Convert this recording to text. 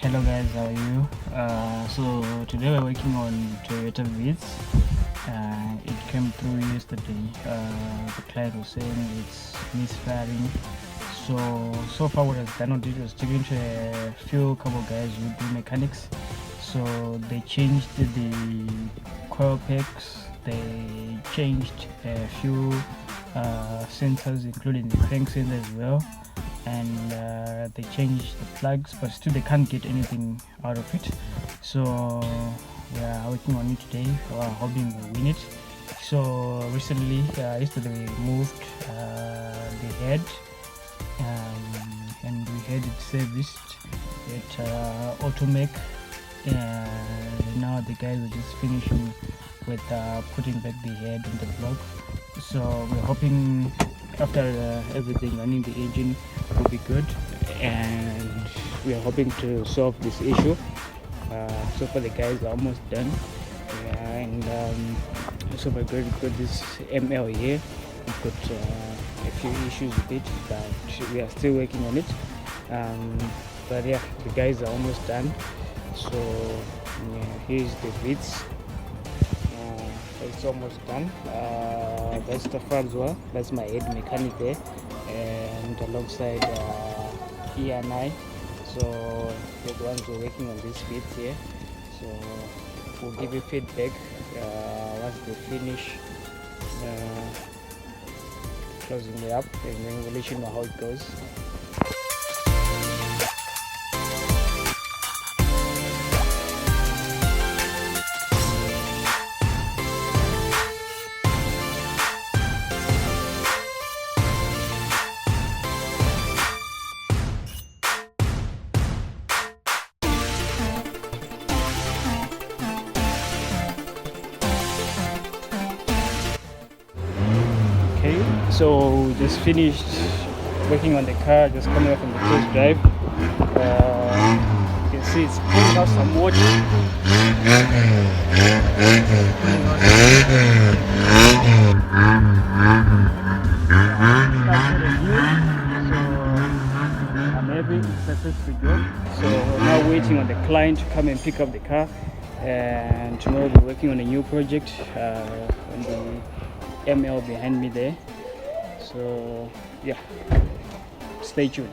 Hello guys, how are you? So today we're working on Toyota Vitz. It came through yesterday. The client was saying it's misfiring. So far what I've done on it was taken to a few couple guys who do mechanics. So they changed the coil packs, they changed a few sensors including the crank sensor as well, and they changed the plugs, but still they can't get anything out of it. So we are working on it today. We are hoping we'll win it. So recently, yesterday we moved the head, and we had it serviced at Automech. Now the guys are just finishing with putting back the head on the block. So we're hoping after everything running, the engine will be good, and we are hoping to solve this issue. So far the guys are almost done, and so far good. We've got this ML here. We've got a few issues with it, but we are still working on it. But yeah, the guys are almost done. So yeah, here's the bits. It's almost done. That's the front as well. That's my head mechanic there, and alongside E&I. So they're the ones who are working on these bits here. So we'll give you feedback once they finish closing it up, and then we'll let you know how it goes. So we just finished working on the car, just coming up from the test drive. You can see it's pulling out some water. I'm having a successful job. So we're now waiting on the client to come and pick up the car, and tomorrow we'll be working on a new project on the ML behind me there. So yeah, stay tuned.